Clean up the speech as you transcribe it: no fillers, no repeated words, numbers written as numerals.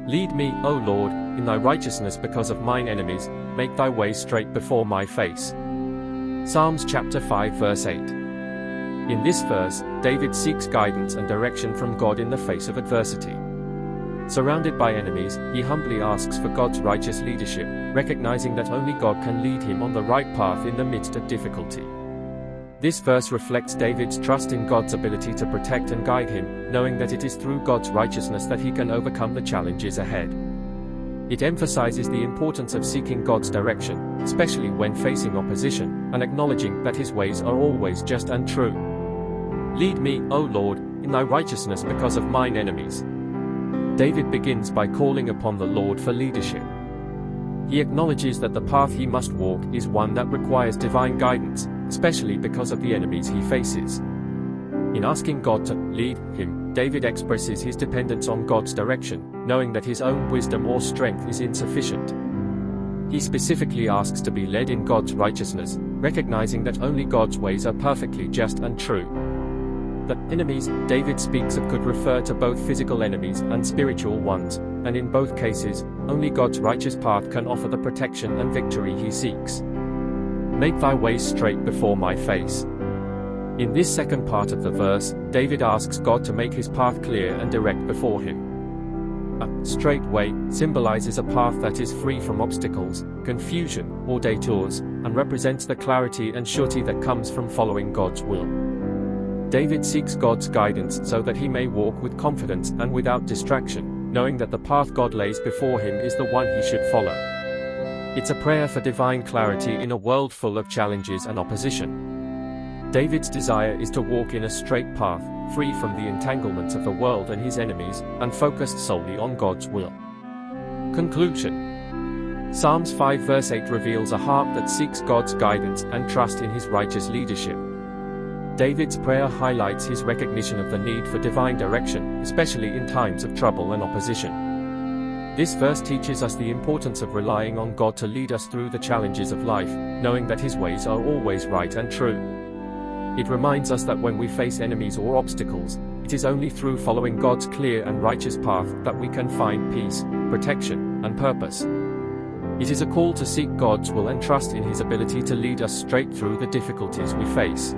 Lead me, O Lord, in thy righteousness because of mine enemies, make thy way straight before my face. Psalms chapter 5 verse 8. In this verse, David seeks guidance and direction from God in the face of adversity. Surrounded by enemies, he humbly asks for God's righteous leadership, recognizing that only God can lead him on the right path in the midst of difficulty. This verse reflects David's trust in God's ability to protect and guide him, knowing that it is through God's righteousness that he can overcome the challenges ahead. It emphasizes the importance of seeking God's direction, especially when facing opposition, and acknowledging that his ways are always just and true. Lead me, O Lord, in thy righteousness because of mine enemies. David begins by calling upon the Lord for leadership. He acknowledges that the path he must walk is one that requires divine guidance, especially because of the enemies he faces. In asking God to lead him, David expresses his dependence on God's direction, knowing that his own wisdom or strength is insufficient. He specifically asks to be led in God's righteousness, recognizing that only God's ways are perfectly just and true. The enemies David speaks of could refer to both physical enemies and spiritual ones, and in both cases, only God's righteous path can offer the protection and victory he seeks. Make thy way straight before my face. In this second part of the verse, David asks God to make his path clear and direct before him. A straight way symbolizes a path that is free from obstacles, confusion, or detours, and represents the clarity and surety that comes from following God's will. David seeks God's guidance so that he may walk with confidence and without distraction, knowing that the path God lays before him is the one he should follow. It's a prayer for divine clarity in a world full of challenges and opposition. David's desire is to walk in a straight path, free from the entanglements of the world and his enemies, and focused solely on God's will. Conclusion. Psalms 5 verse 8 reveals a heart that seeks God's guidance and trust in his righteous leadership. David's prayer highlights his recognition of the need for divine direction, especially in times of trouble and opposition. This verse teaches us the importance of relying on God to lead us through the challenges of life, knowing that his ways are always right and true. It reminds us that when we face enemies or obstacles, it is only through following God's clear and righteous path that we can find peace, protection, and purpose. It is a call to seek God's will and trust in his ability to lead us straight through the difficulties we face.